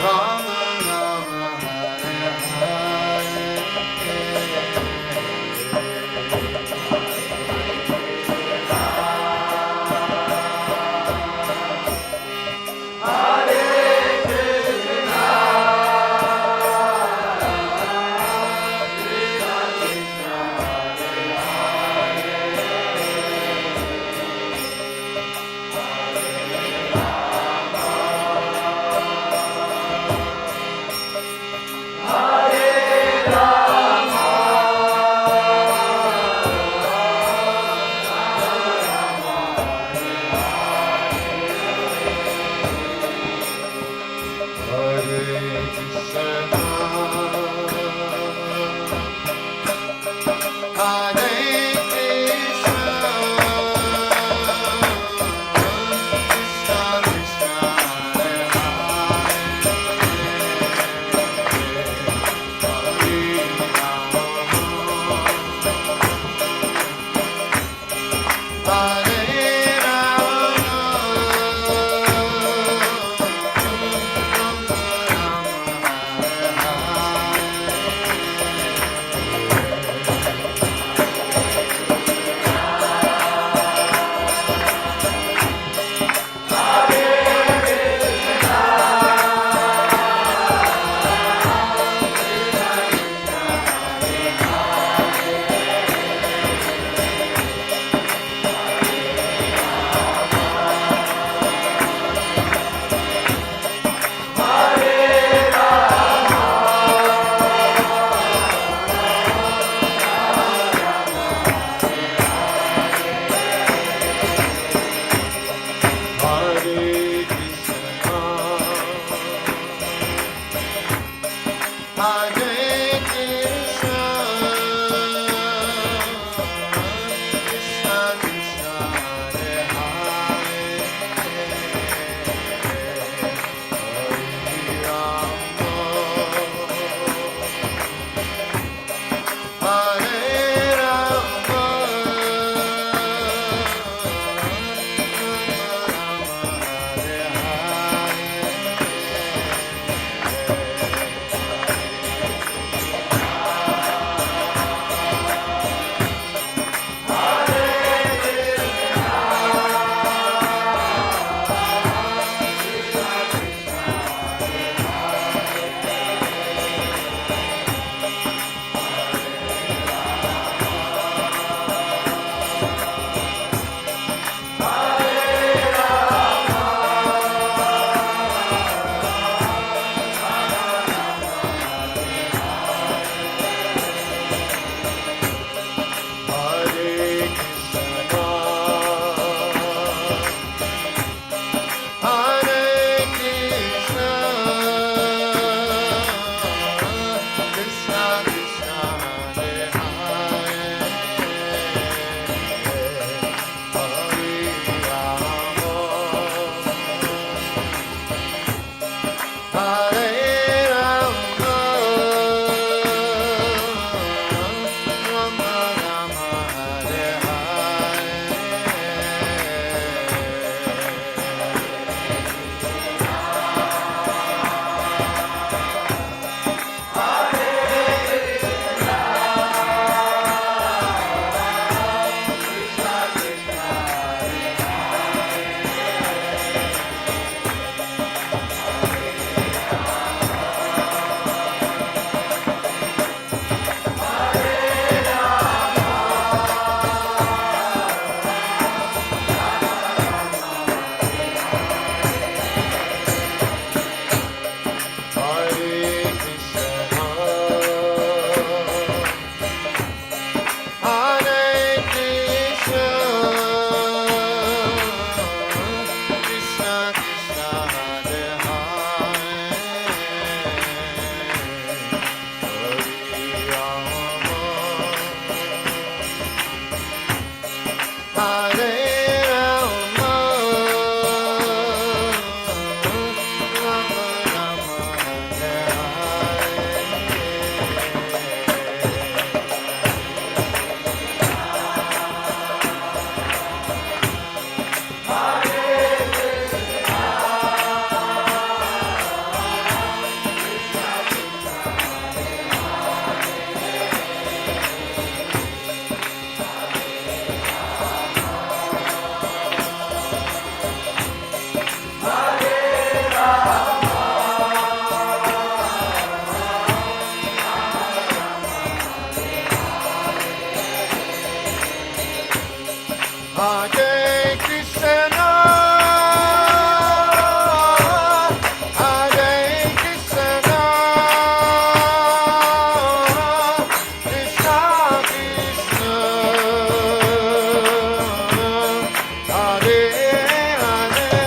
Rama Hare Krishna, Hare Krishna, Krishna Krishna, Hare Hare,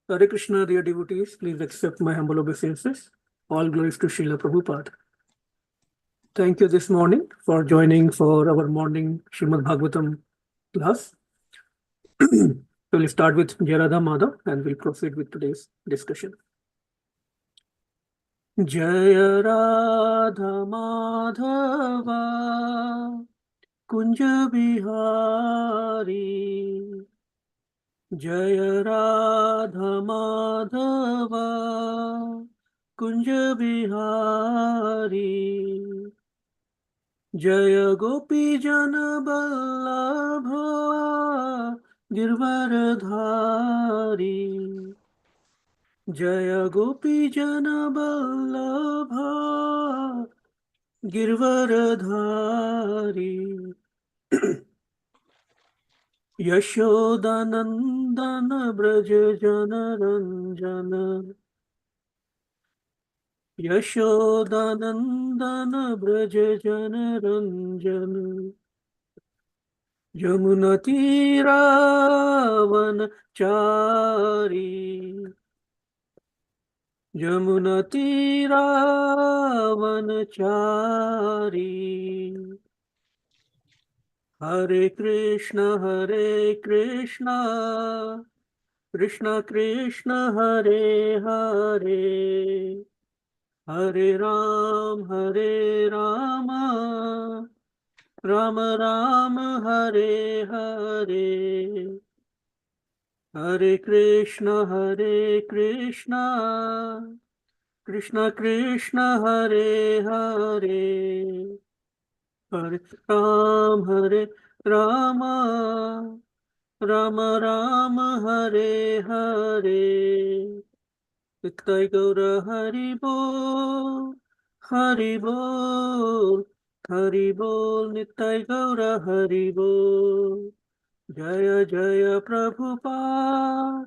Hare Krishna, dear devotees, please accept my humble obeisances. All glories to Srila Prabhupada. Thank you this morning for joining for our morning Srimad Bhagavatam class. We'll start with Jayarada Madhav and we'll proceed with today's discussion. Jaya Radha Madhava Kunja Bihari Jaya Radha Madhava Kunja Bihari Jaya Gopi Jana Vallabha Girvaradhari Jaya Gopi Jana Vallabha Girvaradhari Yashodanandana Braja Jana Ranjana Yashodanandana Braja Jana Ranjana Jamunatiravan Chari Jamunatiravan Chari Hare Krishna Krishna Krishna Hare Hare Hare Rama Rama Rama Hare Hare Hare Krishna Krishna Krishna Hare Hare Hare Rama Rama Rama Hare Hare Nitai Gaura Hari Bol Hari Bol Hari Bol Nitai Gaura Hari Bol Jaya Jaya Prabhupada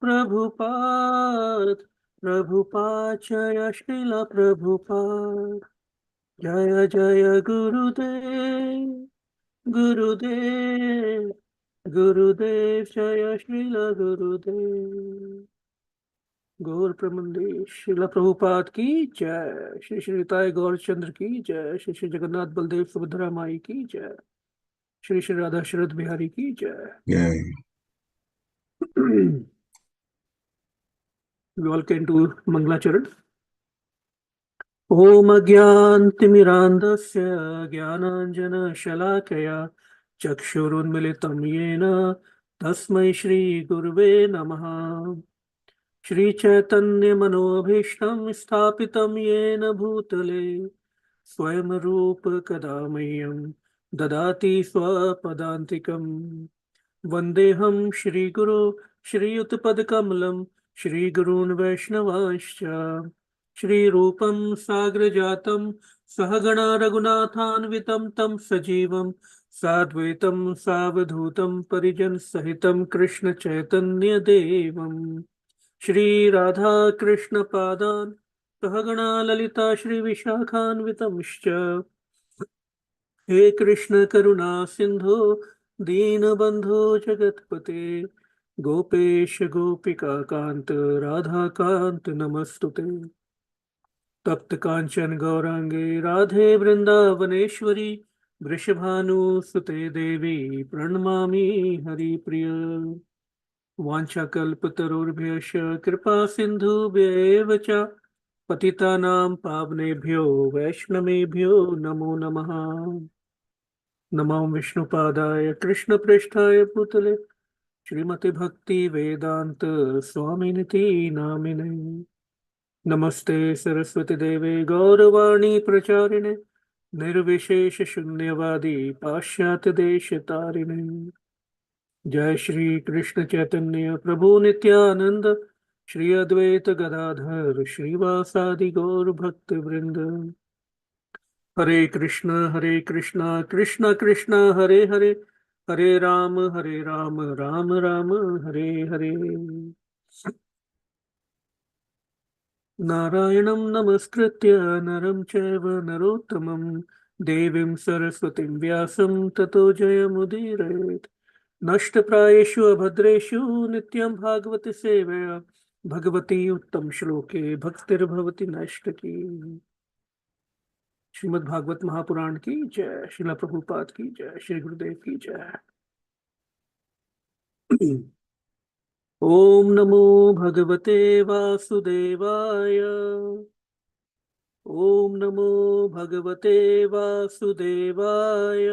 Prabhupada Prabhupada Jaya Srila Prabhupada Jaya Jaya Gurudev Gurudev Gurudev Jaya Srila Gurudev गौर प्रमंडे श्रीला प्रभुपाद की जय श्री श्री निताय गौर चंद्र की जय श्री श्री जगन्नाथ बलदेव सुभद्रा माई की जय श्री श्री राधा शरद बिहारी की जय We all came to Manglacharan. Om Agyantimirandasya Gyananjana Shalakaya Chakshurunmilitam Yena Tasmai Shri Gurve Namaha Shri Chaitanya Manobhishtam Sthapitam Yena Bhutale Swayam Rupa Kadamayam Dadati Swapadantikam Vandeham Shri Guru Shri Utpadakamelam Shri Gurun Vaishnavascha Shri Rupam Sagrajatam Sahagana Raghunathanvitam Tam Sajivam Sadvaitam Savadhutam Parijan Sahitam Krishna Chaitanya Devam Shri Radha Krishna Padan Sahagana Lalita Shri Vishakhanvitamscha He Krishna Karuna Sindhu Deenabandhu Jagatpate Gopesh Gopika Kant Radha Kant Namastute Tapta Kanchan Gaurange Radhe Vrindavaneshwari Vrishabhanu Sute Devi Pranamami Hari Priya Vanchakalpatarubhyascha Kripa Sindhu Bhyevacha Patitanam Pavnebhyo Vaishnavebhyo Namo Namaha Namam Vishnupadaya Krishna Presthaya Bhutale Srimati Bhakti Vedanta Swaminiti Namine Namaste Saraswati Deve Gauravani Pracharine Nirvishesha Shunyavadi Pashyat Deshatarine Jai Shri Krishna Chaitanya Prabhu Nityananda Shri Advaita Gadadhar Srivasadi Gaur Bhakti Vrinda Hare Krishna Krishna Krishna Hare Hare Hare Rama Rama Rama Hare Hare Narayanam Namaskritya Naram Chaiva Narottamam Devim Saraswatim Vyasam Tato Jayamudirayet Nashtaprayeshu Abhadreshu Nityam Bhagavati Sevaya Bhagwati उत्तम श्लोके भक्तिर्भवति नैष्ठकी। श्रीमद् भागवत महापुराण की जय। श्रील प्रभुपाद की जय। श्री गुरुदेव की जय। ओम नमो भगवते वासुदेवाय। ओम नमो भगवते वासुदेवाय।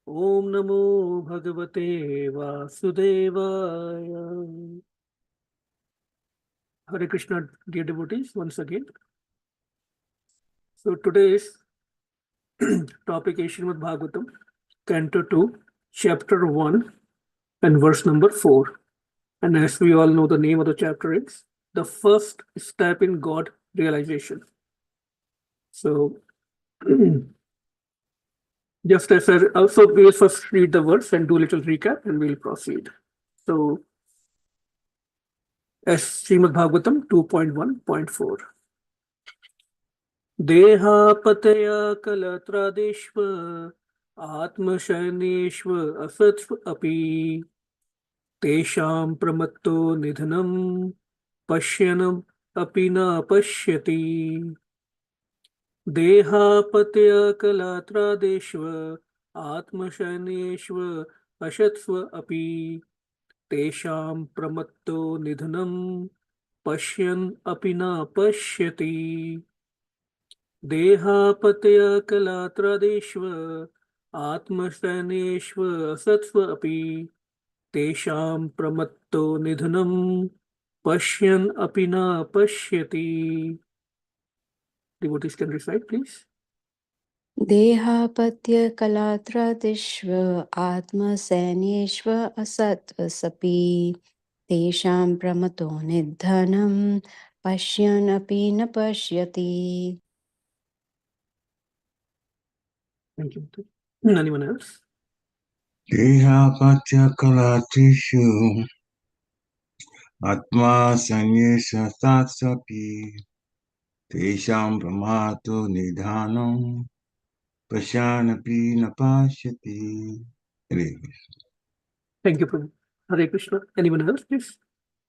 ओम नमो भगवते वासुदेवाय। Hare Krishna, dear devotees, once again. So today's topic is Srimad Bhagavatam, Canto 2, Chapter 1, and verse number 4. And as we all know, the name of the chapter is The First Step in God Realization. So, just as I also, we will first read the verse and do a little recap and we'll proceed. So, as Srimad Bhagavatam 2.1.4. देहापतया कलत्रादेष्व आत्मशयनेष्व असत्स्व अपि तेषां प्रमत्तो निधनं पश्यन् अपि न पश्यति देहापतया कलत्रादेष्व आत्मशयनेष्व असत्स्व अपि तेषां प्रमत्तो निधनं पश्यन् अपि न पश्यति देहापतया कलात्रादेष्व आत्मशयनेष्व असत्स्व अपि तेषां प्रमत्तो निधनं पश्यन् अपि न पश्यति. Devotees can recite, please. देहापत्य कलात्रादिष्व आत्मसैन्येष्व असत्त्वसपि तेषां प्रमतो निधनं पश्यन्नपि न पश्यति. Thank you. Anyone else? देहापत्यकलात्रिषु आत्मा सन्निशतात्सपि तेषां प्रमातो निधानं पश्यानपि न पश्यति. Hare Krishna. Thank you, Prabhu. Hare Krishna. Anyone else, please?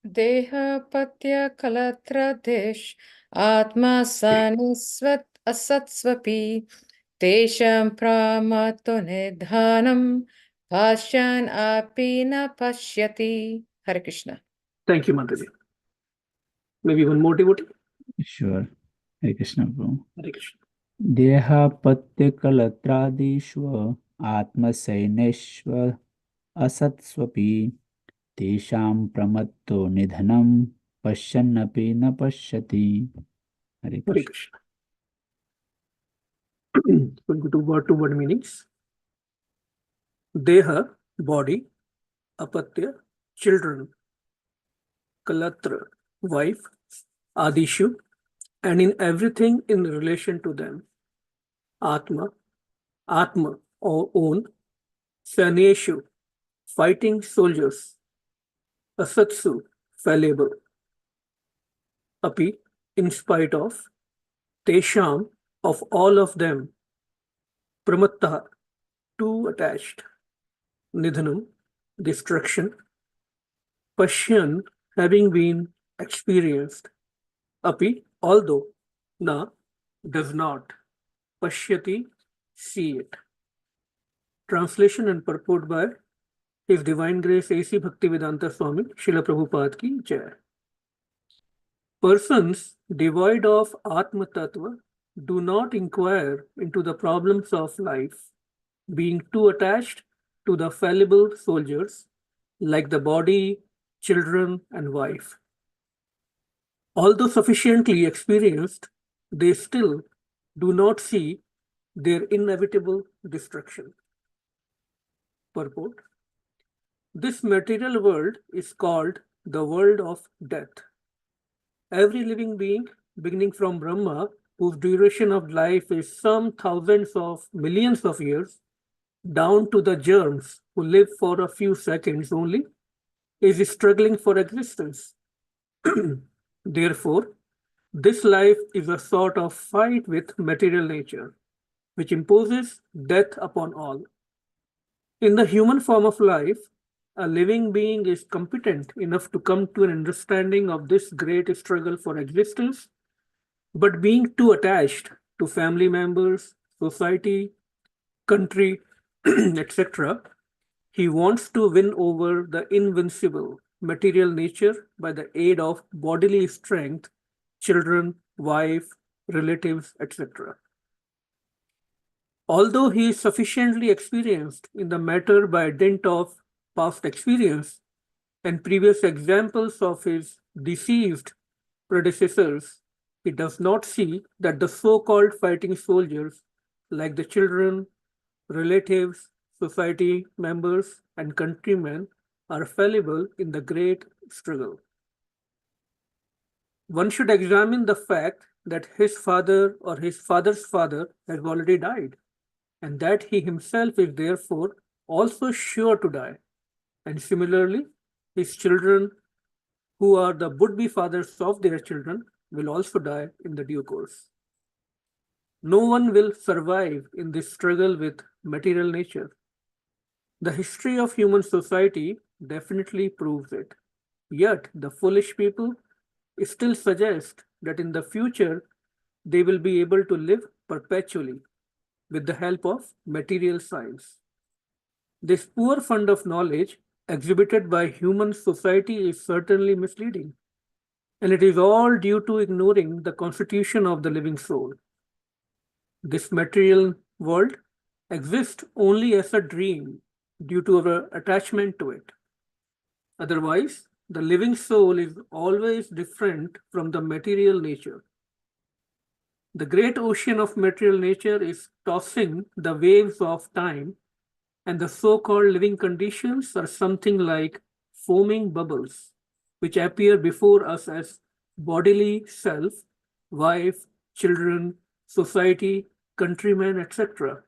देहपत्य कलत्रदेश आत्मा सनिस्वत् असत्स्वपि तेषां प्रमातो निधानं पश्यन् अपि न पश्यति. Hare Krishna. Thank you, Mataji. Maybe one more devotee. Sure. Hare Krishna, Prabhu. Hare Krishna. देहापत्यकलत्रादिष्व आत्मसैन्येष्व असत्स्वपि तेषां प्रमत्तो निधनं पश्यन्नपि न पश्यति. Hare Hare Krishna. Krishna. We'll go to word meanings. Deha, body. Apatya, children. Kalatra, wife. Adishu, and in everything in relation to them. Atma, or own. Saneshu, fighting soldiers. Asatsu, fallible. Api, in spite of. Tesham, of all of them. Pramatta, too attached. Nidhanam, destruction. Pashyan, having been experienced. Api, although. Na, does not. Pashyati, see it. Translation and purport by His Divine Grace A.C. Bhaktivedanta Swami, Srila Prabhupada ki Jai. Persons devoid of Atma Tattva do not inquire into the problems of life, being too attached to the fallible soldiers like the body, children, and wife. Although sufficiently experienced, they still do not see their inevitable destruction. Purport. This material world is called the world of death. Every living being, beginning from Brahma, whose duration of life is some thousands of millions of years, down to the germs who live for a few seconds only, is struggling for existence. Therefore, this life is a sort of fight with material nature, which imposes death upon all. In the human form of life, a living being is competent enough to come to an understanding of this great struggle for existence, but being too attached to family members, society, country, etc., he wants to win over the invincible material nature by the aid of bodily strength, children, wife, relatives, etc. Although he is sufficiently experienced in the matter by dint of past experience and previous examples of his deceased predecessors, he does not see that the so-called fighting soldiers, like the children, relatives, society members, and countrymen, are fallible in the great struggle. One should examine the fact that his father or his father's father has already died, and that he himself is therefore also sure to die. And similarly, his children, who are the would-be fathers of their children, will also die in the due course. No one will survive in this struggle with material nature. The history of human society definitely proves it. Yet, the foolish people still suggest that in the future they will be able to live perpetually with the help of material science. This poor fund of knowledge exhibited by human society is certainly misleading, and it is all due to ignoring the constitution of the living soul. This material world exists only as a dream due to our attachment to it. Otherwise, the living soul is always different from the material nature. The great ocean of material nature is tossing the waves of time, and the so-called living conditions are something like foaming bubbles, which appear before us as bodily self, wife, children, society, countrymen, etc.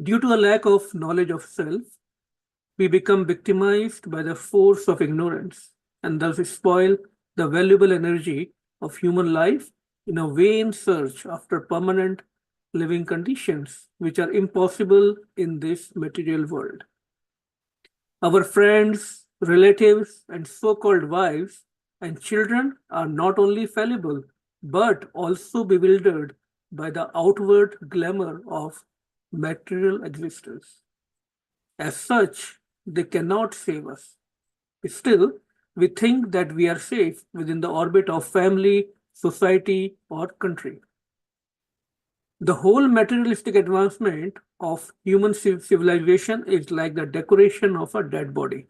Due to a lack of knowledge of self, we become victimized by the force of ignorance and thus spoil the valuable energy of human life in a vain search after permanent living conditions which are impossible in this material world. Our friends, relatives, and so-called wives and children are not only fallible, but also bewildered by the outward glamour of material existence. As such, they cannot save us. Still, we think that we are safe within the orbit of family, society, or country. The whole materialistic advancement of human civilization is like the decoration of a dead body.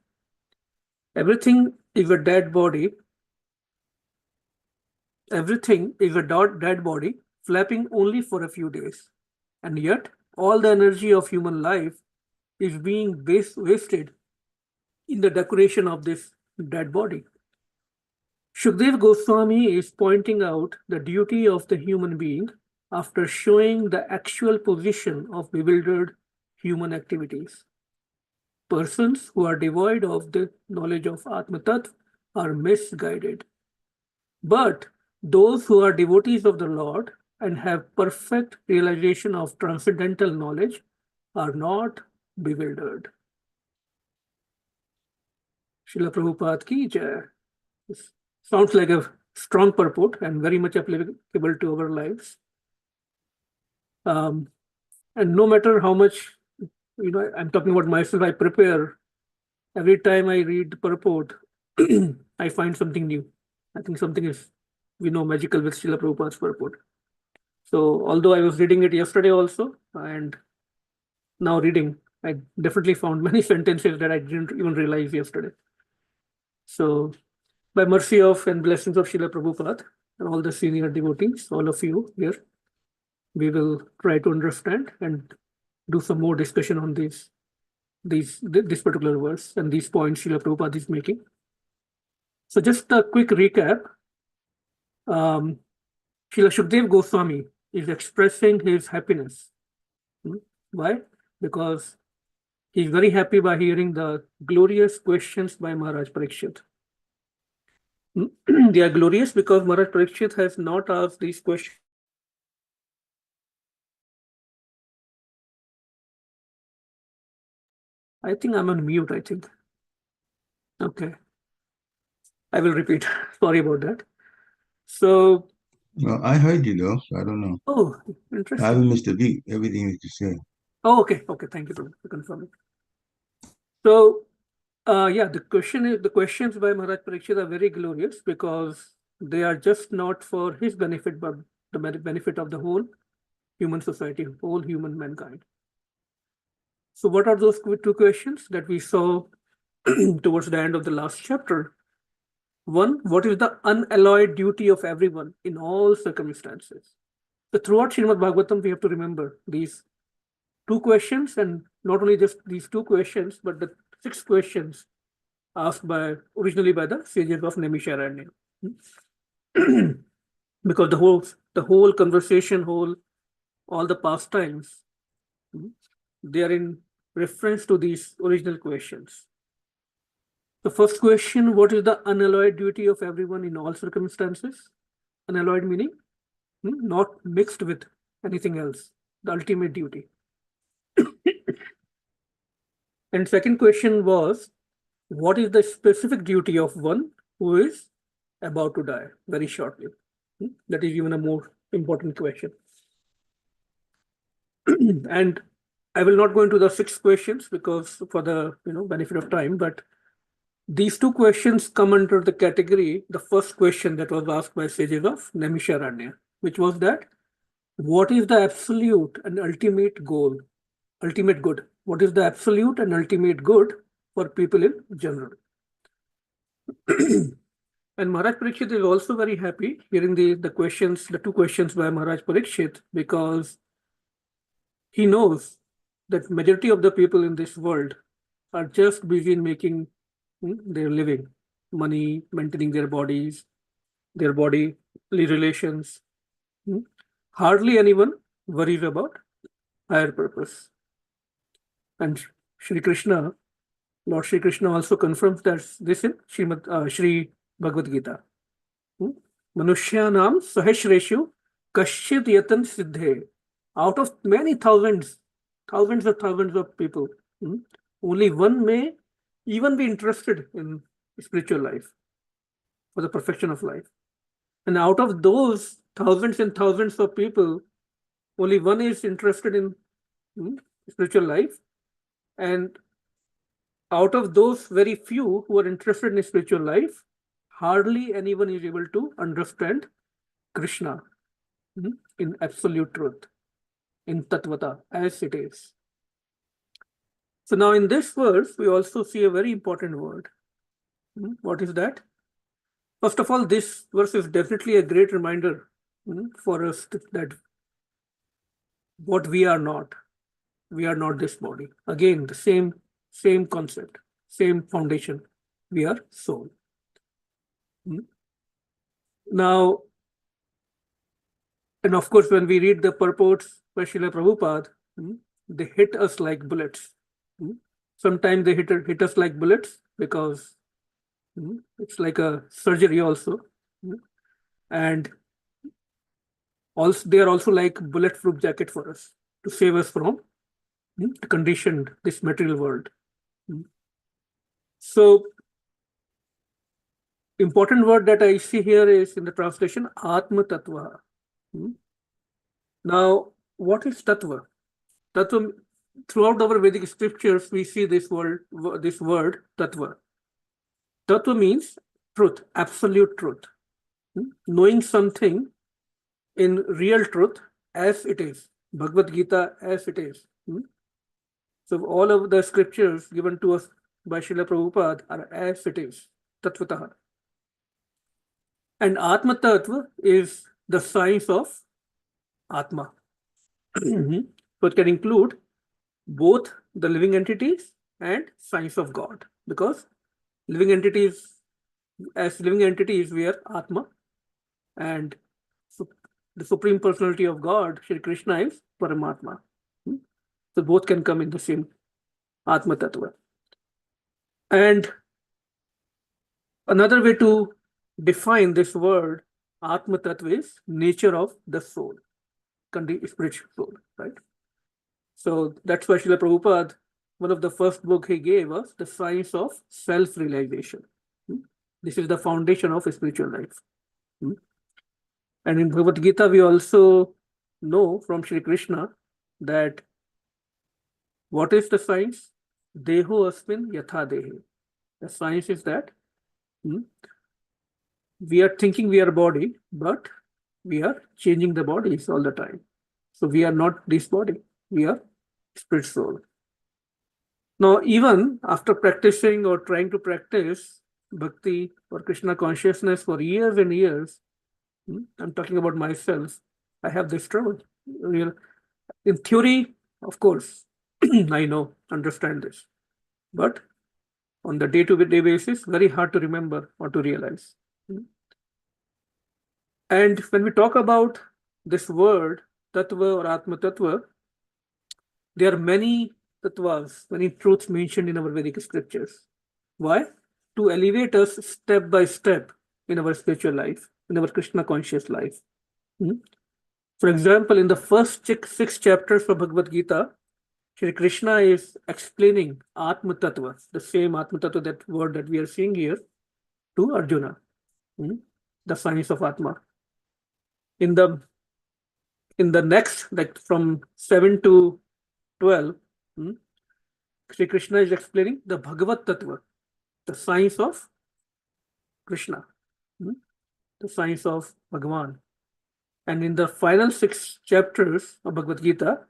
Everything is a dead body. Everything is a dead body flapping only for a few days. And yet, all the energy of human life is being wasted in the decoration of this dead body. Shukdev Goswami is pointing out the duty of the human being after showing the actual position of bewildered human activities. Persons who are devoid of the knowledge of Atma Tattva are misguided. But those who are devotees of the Lord and have perfect realization of transcendental knowledge are not bewildered. Srila Prabhupada ki jai. This sounds like a strong purport and very much applicable to our lives. And no matter how much, I'm talking about myself, I prepare. Every time I read the purport, I find something new. I think something is, magical with Srila Prabhupada's purport. So although I was reading it yesterday also, and now reading, I definitely found many sentences that I didn't even realize yesterday. So by mercy of and blessings of Srila Prabhupada and all the senior devotees, all of you here, we will try to understand and do some more discussion on this particular verse and these points Srila Prabhupada is making. So just a quick recap. Srila Shukdev Goswami is expressing his happiness. Why? Because he's very happy by hearing the glorious questions by Maharaj Parikshit. They are glorious because Maharaj Parikshit has not asked these questions. I think I'm on mute, I think. Okay. I will repeat. Sorry about that. So, Well, I heard you though, so I don't know. oh, I interesting. haven't missed a beat. Everything that you said. Oh, okay. Okay. Thank you for confirming. So, yeah, the questions by Maharaj Parikshit are very glorious because they are just not for his benefit, but the benefit of the whole human society, whole human mankind. So, what are those two questions that we saw towards the end of the last chapter? One, what is the unalloyed duty of everyone in all circumstances? So, throughout Srimad Bhagavatam, we have to remember these two questions, and not only just these two questions, but the 6 questions asked originally by the sages of Naimisharanya. Because the whole conversation, all the pastimes, they are in reference to these original questions. The first question, what is the unalloyed duty of everyone in all circumstances? Unalloyed meaning not mixed with anything else, the ultimate duty. And second question was, what is the specific duty of one who is about to die very shortly? That is even a more important question. And I will not go into the 6 questions because for the benefit of time, but these 2 questions come under the category, the first question that was asked by sages of Naimisharanya, which was that what is the absolute and ultimate goal, ultimate good? What is the absolute and ultimate good for people in general? And Maharaj Parikshit is also very happy hearing the questions, the 2 questions by Maharaj Parikshit, because he knows that majority of the people in this world are just busy in making their living, money, maintaining their bodies, their bodily relations. Hardly anyone worries about higher purpose. And Shri Krishna, Lord Shri Krishna also confirms that this in Shri Bhagavad Gita. Manushyanam sahasreshu kashchit yatan siddhe. Out of many thousands of people, only one may even be interested in spiritual life for the perfection of life. And out of those thousands and thousands of people, only one is interested in spiritual life. And out of those very few who are interested in spiritual life, hardly anyone is able to understand Krishna in absolute truth, in Tattvata, as it is. So now in this verse, we also see a very important word. What is that? First of all, this verse is definitely a great reminder for us that what we are not this body. Again, the same concept, same foundation. We are soul. Now, and of course, when we read the purports by Srila Prabhupada, they hit us like bullets. Sometimes they hit us like bullets because it's like a surgery also. And also they are also like bulletproof jacket for us to save us from conditioned this material world. So important word that I see here is in the translation Atma Tattva. Now, what is Tattva? Tattva, throughout our Vedic scriptures, we see this word Tattva. Tattva means truth, absolute truth. Knowing something in real truth as it is. Bhagavad Gita as it is. So all of the scriptures given to us by Srila Prabhupada are as it is, Tattvataha. And Atma Tattva is the science of Atma. So it can include both the living entities and science of God, because living entities, we are Atma, and the Supreme Personality of God, Shri Krishna, is Paramatma. So both can come in the same Atma Tattva. And another way to define this word, Atma Tattva, is nature of the soul, spiritual soul, right? So that's why Srila Prabhupada one of the first book he gave us, The Science of Self-Realization. This is the foundation of spiritual life. And in Bhagavad Gita, we also know from Shri Krishna that what is the science? Deho asmin yatha dehe. The science is that we are thinking we are body, but we are changing the bodies all the time. So we are not this body, we are spirit soul. Now, even after practicing or trying to practice bhakti or Krishna consciousness for years and years, I'm talking about myself, I have this trouble. In theory, of course, I know, understand this. But on the day-to-day basis, very hard to remember or to realize. And when we talk about this word, tattva or atma tattva, there are many tattvas, many truths mentioned in our Vedic scriptures. Why? To elevate us step by step in our spiritual life, in our Krishna conscious life. For example, in the first 6 chapters of Bhagavad Gita, Shri Krishna is explaining Atma Tattva, the same Atma Tattva, that word that we are seeing here, to Arjuna, the science of Atma. In the next, like from 7 to 12, Shri Krishna is explaining the Bhagavat Tattva, the science of Krishna, the science of Bhagavan. And in the final 6 chapters of Bhagavad Gita,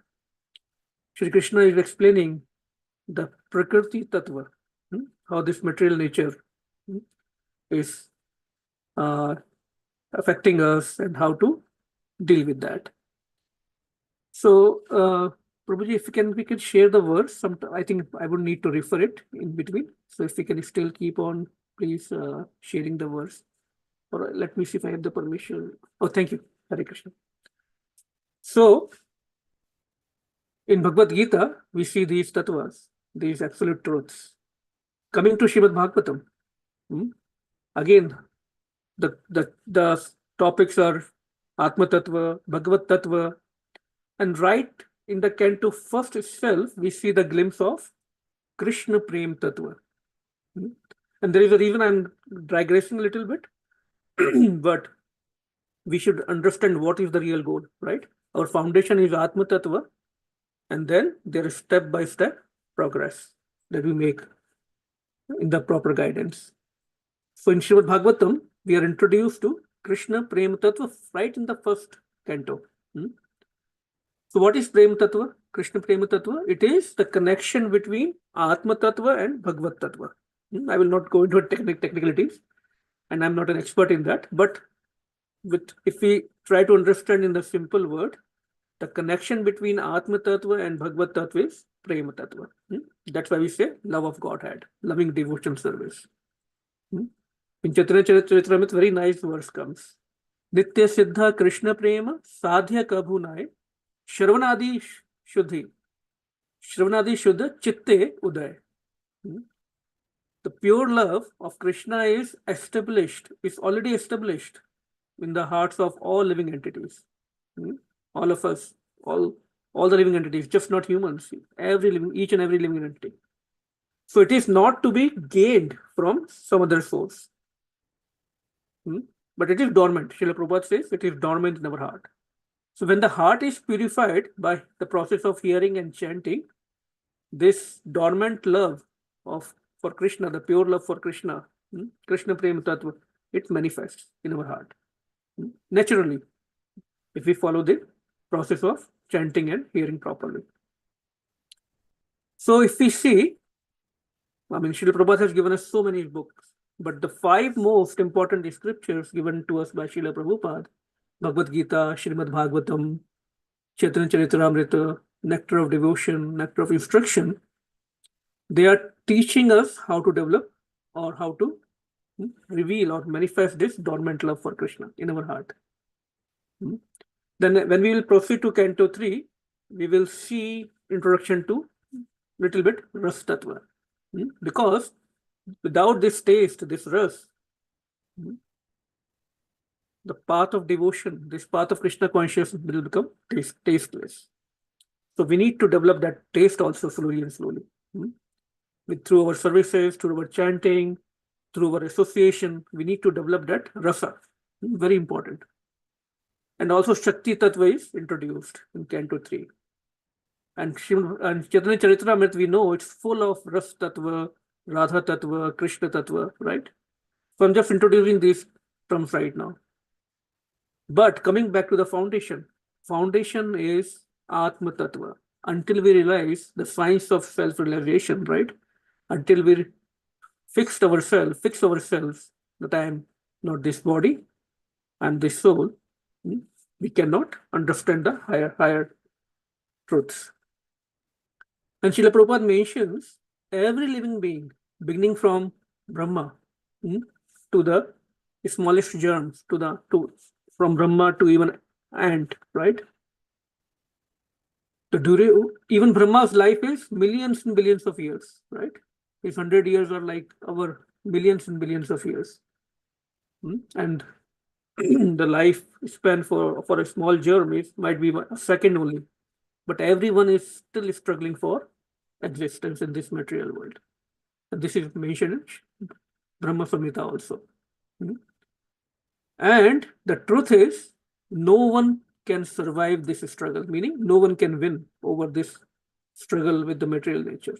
Shri Krishna is explaining the Prakriti Tattva, how this material nature is affecting us and how to deal with that. So, Prabhuji, if we can share the verse, I think I would need to refer it in between. So if we can still keep on, please, sharing the verse. Or let me see if I have the permission. Oh, thank you. Hare Krishna. So, in Bhagavad Gita, we see these tattvas, these absolute truths. Coming to Srimad Bhagavatam, again, the topics are Atma Tattva, Bhagavat Tattva, and right in the canto first itself, we see the glimpse of Krishna Prem Tattva. And there is a reason I'm digressing a little bit, but we should understand what is the real goal, right? Our foundation is Atma Tattva, and then there is step-by-step progress that we make in the proper guidance. So in Srimad Bhagavatam, we are introduced to Krishna Prem Tattva right in the first canto. So what is Prem Tattva, Krishna Prem Tattva? It is the connection between Atma Tattva and Bhagavat Tattva. I will not go into technicalities, and I'm not an expert in that, but if we try to understand in the simple word, the connection between Atma Tattva and Bhagavat Tattva is Prema Tattva. That's why we say love of Godhead, loving devotion service. In Chaitanya Charitamrita, very nice verse comes. Nitya Siddha Krishna Prema Sadhya Kabhunai Shravanadi Shuddhi Shuddha Chitte Uday. The pure love of Krishna is already established in the hearts of all living entities. All of us, all the living entities, just not humans, each and every living entity. So it is not to be gained from some other source. But it is dormant. Srila Prabhupada says it is dormant in our heart. So when the heart is purified by the process of hearing and chanting, this dormant love for Krishna, the pure love for Krishna, Krishna Prema Tattva, it manifests in our heart. Naturally, if we follow the process of chanting and hearing properly. So if we see, Srila Prabhupada has given us so many books, but the 5 most important scriptures given to us by Srila Prabhupada, Bhagavad Gita, Srimad Bhagavatam, Chaitanya Charitamrita, Nectar of Devotion, Nectar of Instruction, they are teaching us how to develop or how to reveal or manifest this dormant love for Krishna in our heart. Then when we will proceed to Canto 3, we will see introduction to little bit Ras Tattva. Because without this taste, this Ras, the path of devotion, this path of Krishna consciousness will become tasteless. So we need to develop that taste also slowly and slowly. Through our services, through our chanting, through our association, we need to develop that rasa. Very important. And also Shakti Tattva is introduced in Canto 3. And Chaitanya Charitamrita, we know it's full of Ras Tattva, Radha Tattva, Krishna Tattva, right? So I'm just introducing these terms right now. But coming back to the foundation is Atma Tattva. Until we realize the science of self-realization, right? Until we fix ourselves that I am not this body, I'm this soul, we cannot understand the higher truths. And Srila Prabhupada mentions every living being, beginning from Brahma to the smallest germs, from Brahma to even ant, right? Even Brahma's life is millions and billions of years, right? His 100 years are like our millions and billions of years. And the life span for a small germ might be a second only. But everyone is still struggling for existence in this material world. And this is mentioned in Brahma Samhita also. And the truth is, no one can survive this struggle, meaning no one can win over this struggle with the material nature.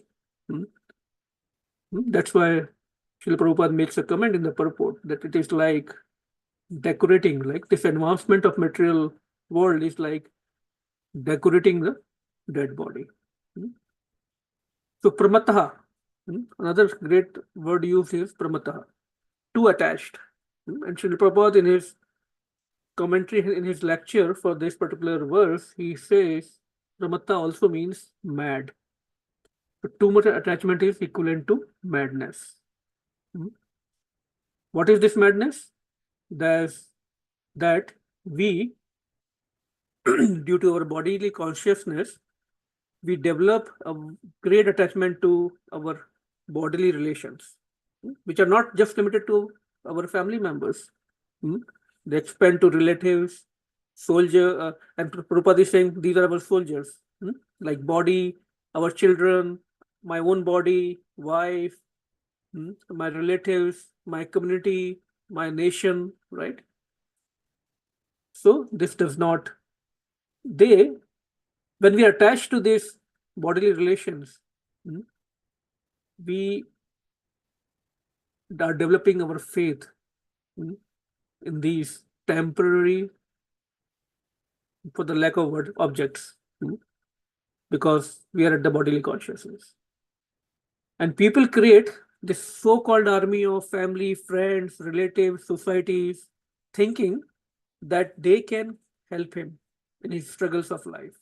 That's why Srila Prabhupada makes a comment in the purport that it is like decorating, like this advancement of material world is like decorating the dead body. So pramataha, another great word used is pramataha, too attached. And Srila Prabhupada in his commentary, in his lecture for this particular verse, he says pramata also means mad. So too much attachment is equivalent to madness. What is this madness? That we, due to our bodily consciousness, we develop a great attachment to our bodily relations, which are not just limited to our family members. They expand to relatives, soldier, and Prabhupada is saying these are our soldiers, like body, our children, my own body, wife, my relatives, my community, my nation, right? So this does not, when we are attached to these bodily relations, we are developing our faith in these temporary, for the lack of word, objects, because we are at the bodily consciousness. And people create this so-called army of family, friends, relatives, societies, thinking that they can help him in his struggles of life.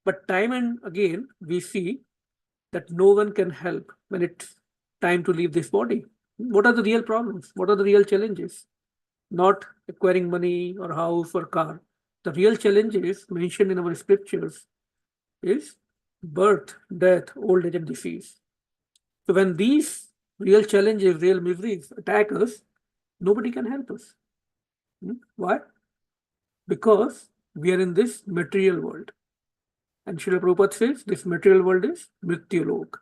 But time and again, we see that no one can help when it's time to leave this body. What are the real problems? What are the real challenges? Not acquiring money or house or car. The real challenges mentioned in our scriptures is birth, death, old age, and disease. So when these real challenges, real miseries attack us, nobody can help us. Why? Because we are in this material world. And Srila Prabhupada says this material world is Mrityulok.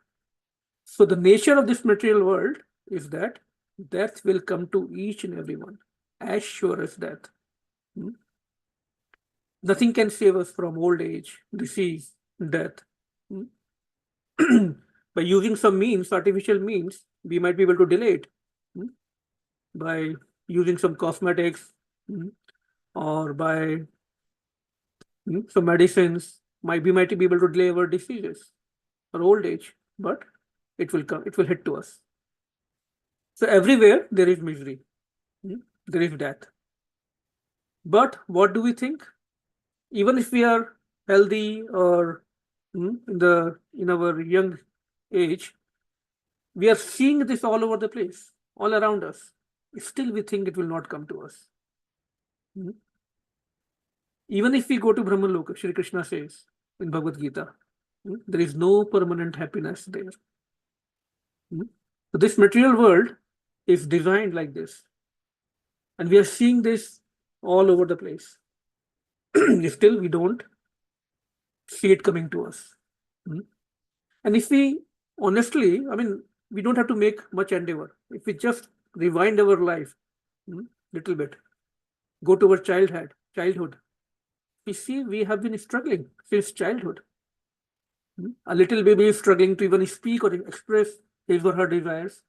So the nature of this material world is that death will come to each and everyone, as sure as death. Nothing can save us from old age, disease, death. By using some means, artificial means, we might be able to delay it. By using some cosmetics or by some medicines, we might be able to delay our diseases or old age, but it will come, it will hit to us. So everywhere there is misery, there is death. But what do we think? Even if we are healthy or in our young age, we are seeing this all over the place, all around us. Still we think it will not come to us. Even if we go to Brahmaloka, Shri Krishna says in Bhagavad Gita, there is no permanent happiness there. So this material world is designed like this. And we are seeing this all over the place. Still we don't see it coming to us. And if we honestly, I mean, we don't have to make much endeavor. If we just rewind our life little bit, go to our childhood, we see we have been struggling since childhood. A little baby is struggling to even speak or express his or her desires.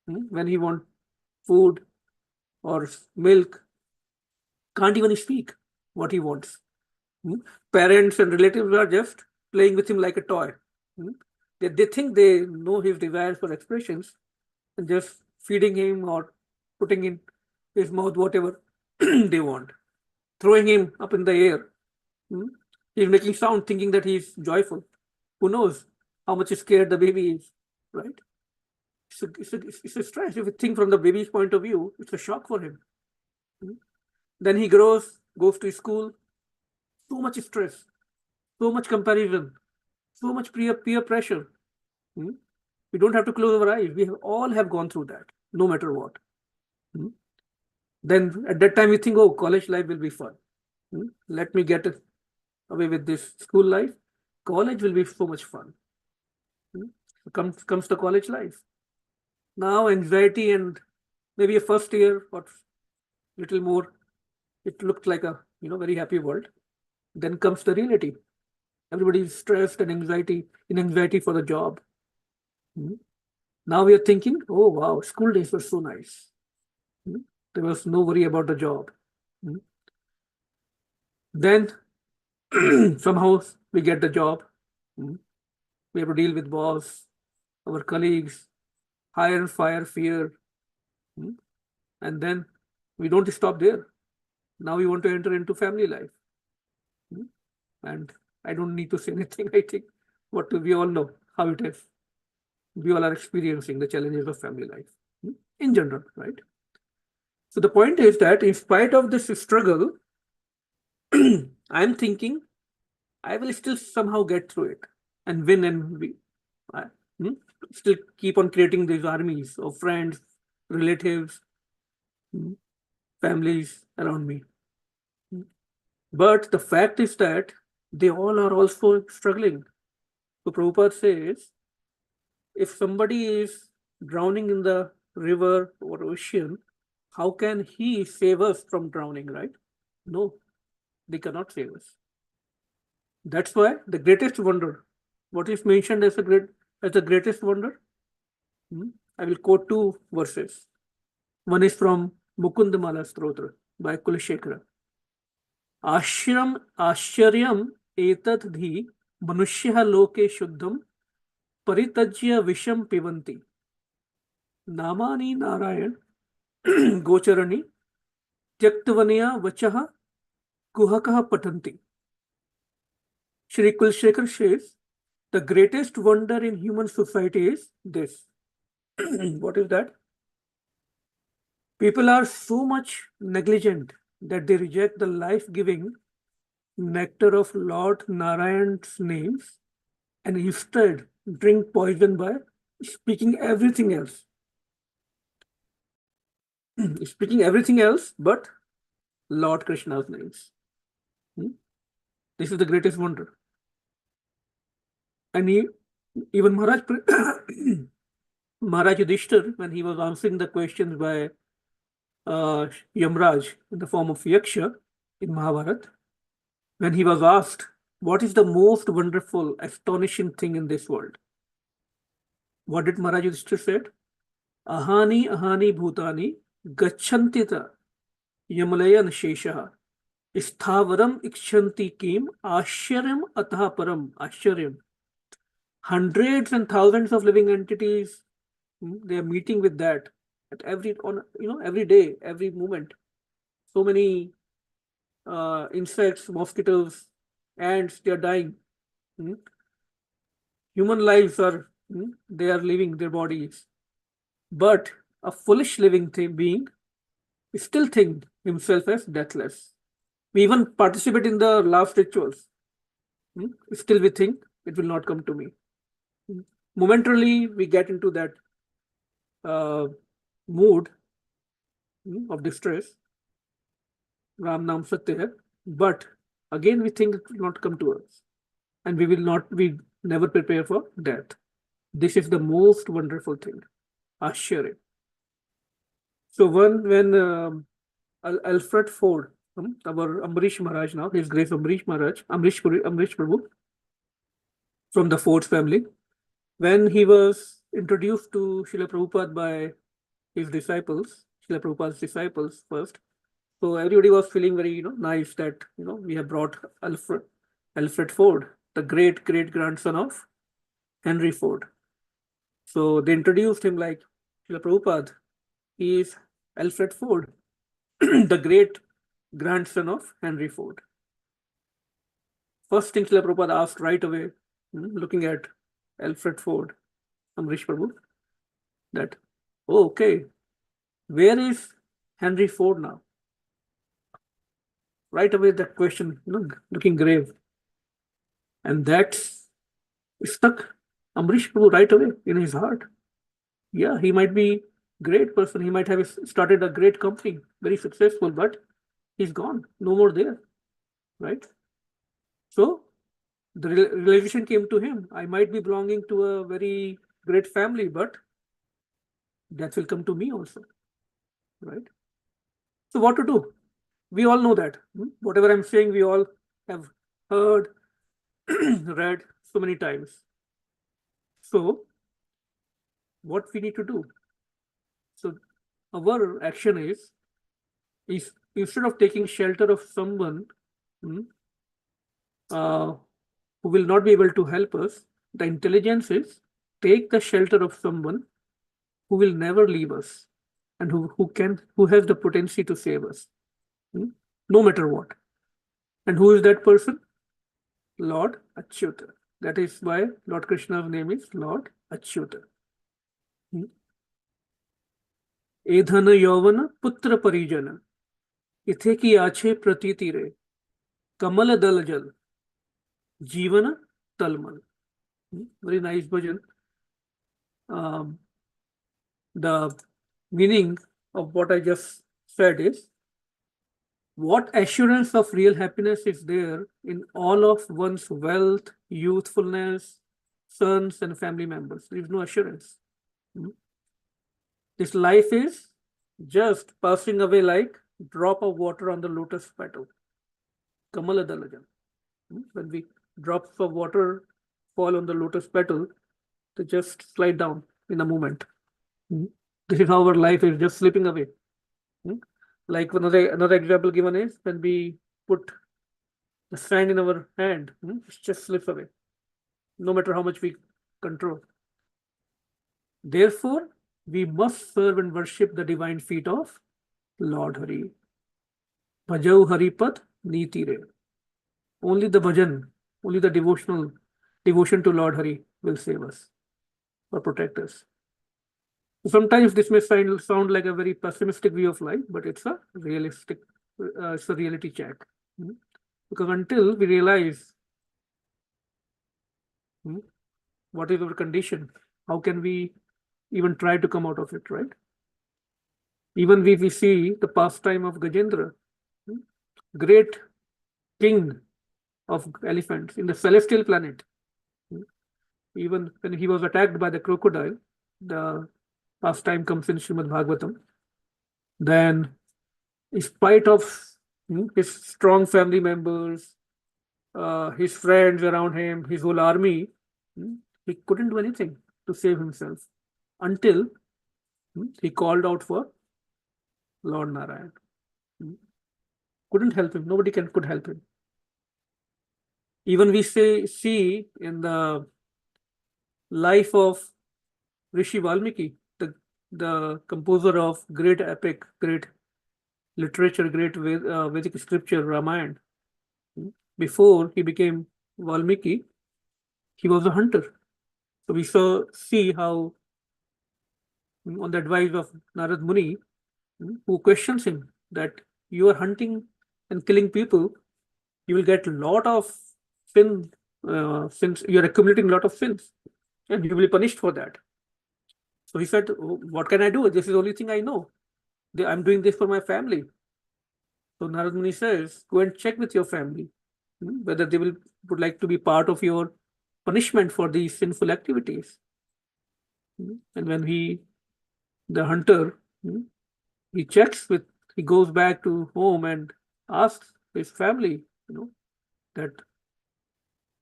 When he wants food or milk, can't even speak what he wants. Parents and relatives are just playing with him like a toy. They think they know his desires for expressions and just feeding him or putting in his mouth whatever they want, throwing him up in the air. He's making sound thinking that he's joyful. Who knows how much scared the baby is, right? It's a stress. If you think from the baby's point of view, it's a shock for him. Then he grows, goes to school, so much stress, so much comparison, so much peer pressure. We don't have to close our eyes. We all have gone through that, no matter what. Then at that time, we think, oh, college life will be fun. Let me get away with this school life. College will be so much fun. Comes the college life. Now anxiety and maybe a first year or little more, it looked like a very happy world. Then comes the reality. Everybody is stressed and anxiety for the job. Now we are thinking, oh wow, school days were so nice. There was no worry about the job. Then somehow we get the job. We have to deal with boss, our colleagues, hire, fire, fear. And then we don't stop there. Now we want to enter into family life. And I don't need to say anything. I think we all know how it is. We all are experiencing the challenges of family life in general, right? So the point is that in spite of this struggle, I'm thinking I will still somehow get through it and win, and still keep on creating these armies of friends, relatives, families around me. But the fact is that they all are also struggling. So Prabhupada says, if somebody is drowning in the river or ocean, how can he save us from drowning, right? No, they cannot save us. That's why the greatest wonder, what is mentioned as the greatest wonder? I will quote two verses. One is from Mukundamala Stotra by Kulashekara. Asharyam etat dhi manushya loke shuddham परितज्य विषम पिबंती नामानि नारायण गोचरणी त्यक्तवनया वचः कुहकः पठन्ति. Shri Kulshekar says, the greatest wonder in human society is this. What is that? People are so much negligent that they reject the life-giving nectar of Lord Narayan's names and instead drink poison by speaking everything else. Speaking everything else but Lord Krishna's names. This is the greatest wonder. And even Maharaj Yudhishthir, when he was answering the questions by Yamraj in the form of Yaksha in Mahabharata, when he was asked, what is the most wonderful, astonishing thing in this world? What did Maharaj Yudhishthir said? Ahani ahani bhutani gacchantita yamalayan sheshaha sthavaram ikshanti kim asharyam atah param asharyam. Hundreds and thousands of living entities, they are meeting with that at every day, every moment. So many insects, mosquitoes, ants, they are dying. Human lives are, they are leaving their bodies. But a foolish living being still thinks himself as deathless. We even participate in the last rituals. Still we think it will not come to me. Momentarily, we get into that mood of distress. Ram Nam Satya hai. But again, we think it will not come to us. And we never prepare for death. This is the most wonderful thing. Ashare. So when Alfred Ford, our Amrish Maharaj now, His Grace Amrish Maharaj, Amrish Prabhu, from the Ford family, when he was introduced to Srila Prabhupada by his disciples, Srila Prabhupada's disciples first, so everybody was feeling very, nice that, we have brought Alfred Ford, the great grandson of Henry Ford. So they introduced him like, Srila Prabhupada, he is Alfred Ford, the great grandson of Henry Ford. First thing Srila Prabhupada asked right away, looking at Alfred Ford, Amrish Prabhu, that, oh, okay, where is Henry Ford now? Right away, that question, looking grave. And that stuck Amrish Prabhu right away in his heart. Yeah, he might be great person. He might have started a great company, very successful, but he's gone, no more there, right? So the realization came to him. I might be belonging to a very great family, but death will come to me also, right? So what to do? We all know that. Whatever I'm saying, we all have heard, read so many times. So what we need to do? So our action is instead of taking shelter of someone who will not be able to help us, the intelligence is take the shelter of someone who will never leave us and who has the potency to save us, no matter what. And who is that person? Lord Achyuta. That is why Lord Krishna's name is Lord Achyuta. एधन यौवन पुत्र परिजन इथे की आछे प्रतीति रे कमल दल जल जीवन तलमल. Very nice bhajan. The meaning of what I just said is, what assurance of real happiness is there in all of one's wealth, youthfulness, sons and family members? There is no assurance. This life is just passing away like drop of water on the lotus petal. Kamala Dalajan. When we drops of water fall on the lotus petal, they just slide down in a moment. This is how our life is just slipping away. Like another example given is when we put the sand in our hand, it just slips away, no matter how much we control. Therefore, we must serve and worship the divine feet of Lord Hari. Bhajau Haripad Niti Re. Only the bhajan, only the devotion to Lord Hari will save us or protect us. Sometimes this may sound like a very pessimistic view of life, but it's a realistic, it's a reality check. Because until we realize what is our condition, how can we even try to come out of it, right? Even if we see the pastime of Gajendra, great king of elephants in the celestial planet, even when he was attacked by the crocodile, the pastime comes in Srimad Bhagavatam. Then, in spite of his strong family members, his friends around him, his whole army, he couldn't do anything to save himself until he called out for Lord Narayan. Couldn't help him. Nobody could help him. Even we see in the life of Rishi Valmiki, the composer of great epic, great literature, great Vedic scripture, Ramayana. Before he became Valmiki, he was a hunter. So we see how, on the advice of Narad Muni, who questions him that you are hunting and killing people, you will get a lot of sin, since you are accumulating a lot of sins, and you will be punished for that. So he said, oh, what can I do? This is the only thing I know. I'm doing this for my family. So Narad Muni says, go and check with your family whether they would like to be part of your punishment for these sinful activities. And when the hunter, he goes back to home and asks his family, that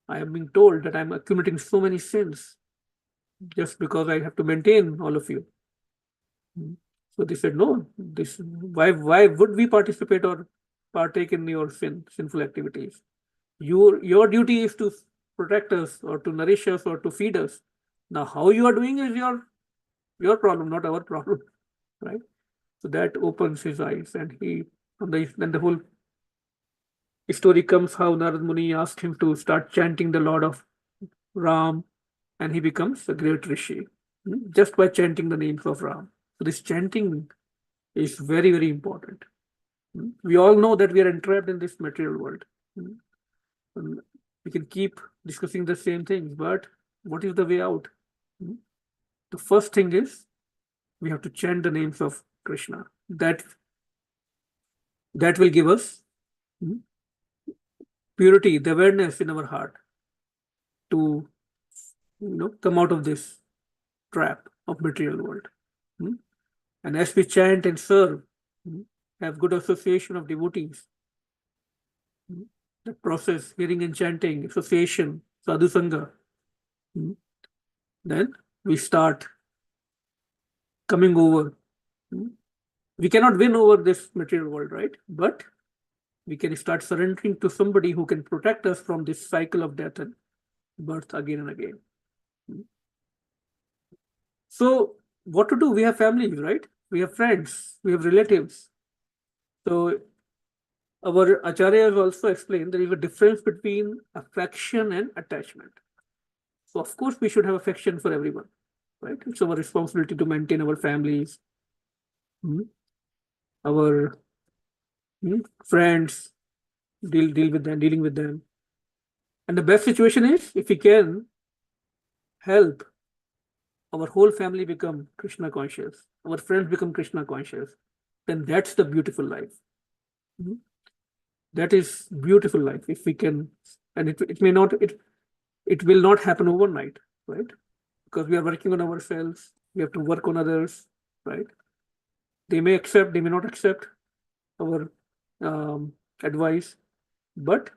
I am being told that I'm accumulating so many sins just because I have to maintain all of you. So they said, no, why would we participate or partake in your sinful activities? Your duty is to protect us or to nourish us or to feed us. Now, how you are doing is your problem, not our problem, right? So that opens his eyes, and then the whole story comes how Narad Muni asked him to start chanting the Lord of Ram, and he becomes a great rishi just by chanting the names of Ram. So this chanting is very, very important. We all know that we are entrapped in this material world. And we can keep discussing the same things, but what is the way out? The first thing is we have to chant the names of Krishna. That will give us purity, the awareness in our heart to come out of this trap of material world. And as we chant and serve, have good association of devotees, the process, hearing and chanting, association, sadhu sangha, then we start coming over. We cannot win over this material world, right? But we can start surrendering to somebody who can protect us from this cycle of death and birth again and again. So what to do? We have families, right? We have friends, we have relatives. So our acharyas also explained there is a difference between affection and attachment. So of course we should have affection for everyone, right? It's our responsibility to maintain our families, our friends, dealing with them. And the best situation is if we can help our whole family become Krishna conscious, our friends become Krishna conscious, then that's the beautiful life. That is beautiful life if we can, and it will not happen overnight, right? Because we are working on ourselves, we have to work on others, right? They may accept, they may not accept our advice, but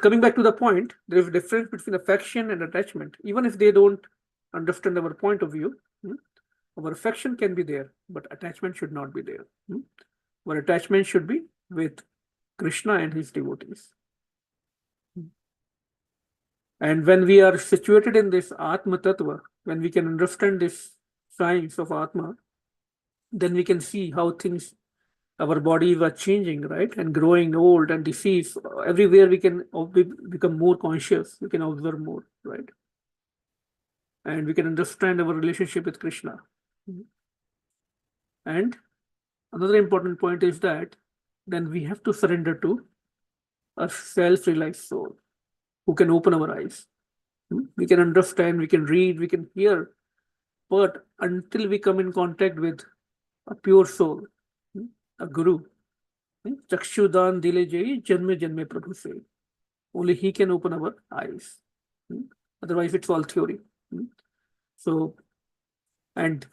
coming back to the point, there is a difference between affection and attachment. Even if they don't understand our point of view, our affection can be there, but attachment should not be there. Our attachment should be with Krishna and his devotees. And when we are situated in this Atma Tattva, when we can understand this science of Atma, then we can see how things, our bodies are changing, right? And growing old and disease. Everywhere we can become more conscious, we can observe more, right? And we can understand our relationship with Krishna. And another important point is that then we have to surrender to a self-realized soul who can open our eyes. We can understand, we can read, we can hear, but until we come in contact with a pure soul, a guru, Chakshudan Dile Jai Janme Janme Prabhu say, only he can open our eyes. Otherwise, it's all theory. So, and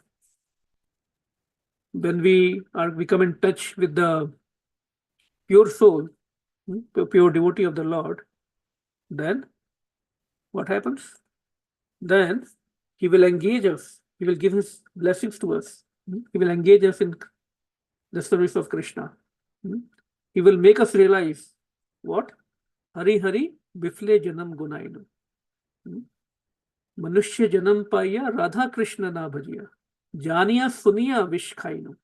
when we come in touch with the pure soul, the pure devotee of the Lord, then what happens? Then he will engage us. He will give his blessings to us. He will engage us in the service of Krishna. He will make us realize what? Hari Hari Bifle Janam Gunainu. Manushya Janam Paya Radha Krishna Na Bhajiya. Janiya Suniya Vish Khainu.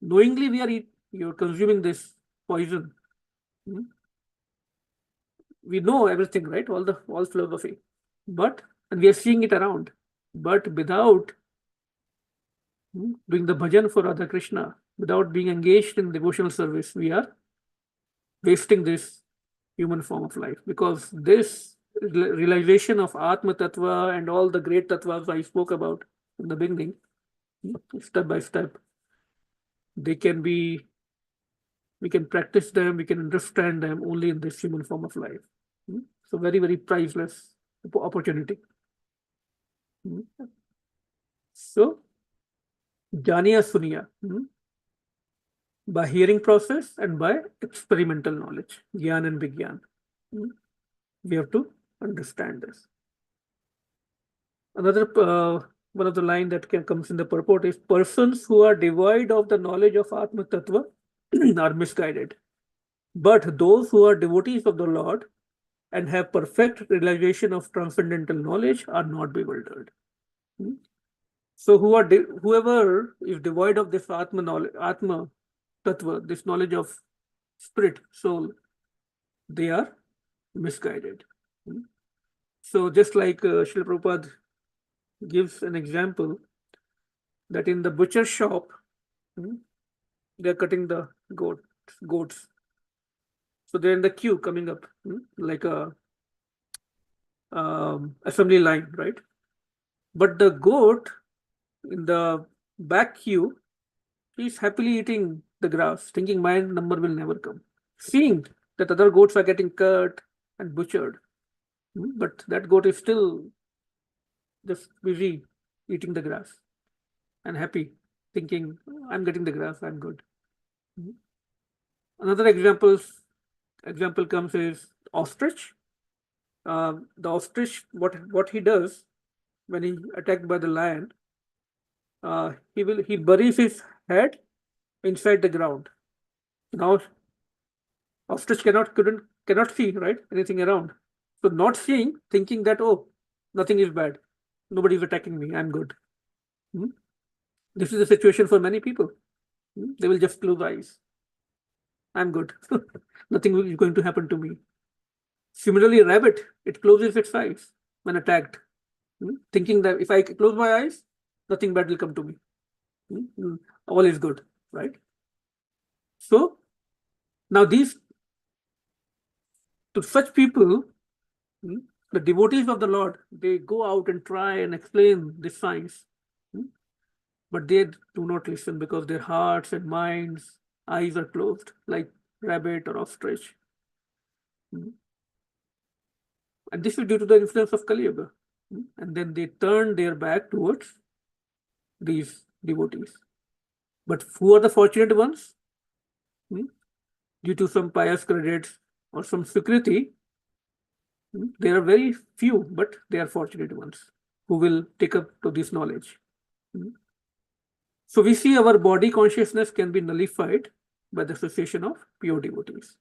Knowingly you're consuming this poison. We know everything, right? All philosophy. And we are seeing it around. But without doing the bhajan for Radha Krishna, without being engaged in devotional service, we are wasting this human form of life. Because this realization of Atma Tattva and all the great tattvas I spoke about in the beginning, step by step, we can practice them, we can understand them only in this human form of life. So very, very priceless opportunity. So, Janiya Suniya, by hearing process and by experimental knowledge, Gyan and Vigyan. We have to understand this. Another one of the line that comes in the purport is persons who are devoid of the knowledge of Atma Tattva are misguided. But those who are devotees of the Lord and have perfect realization of transcendental knowledge are not bewildered. So whoever is devoid of this Atma knowledge, Atma Tattva, this knowledge of spirit, soul, they are misguided. So just like Srila Prabhupada gives an example that in the butcher shop, they're cutting the goats. So they're in the queue coming up, like a assembly line, right? But the goat in the back queue, he's happily eating the grass, thinking my number will never come. Seeing that other goats are getting cut and butchered, but that goat is still just busy eating the grass and happy, thinking I'm getting the grass, I'm good. Another example comes is ostrich. The ostrich, what he does when he attacked by the lion, he buries his head inside the ground. Now ostrich cannot see, right, anything around. So not seeing, thinking that, oh, nothing is bad, nobody is attacking me, I'm good. This is the situation for many people. They will just close eyes. I'm good. Nothing is going to happen to me. Similarly, rabbit, it closes its eyes when attacked, thinking that if I close my eyes, nothing bad will come to me. All is good, right? So now to such people, the devotees of the Lord, they go out and try and explain this science, but they do not listen because their hearts and minds, eyes are closed, like rabbit or ostrich. And this is due to the influence of Kali Yuga. And then they turn their back towards these devotees. But who are the fortunate ones? Due to some pious credits or some security, there are very few, but they are fortunate ones who will take up to this knowledge. So we see our body consciousness can be nullified by the association of pure devotees.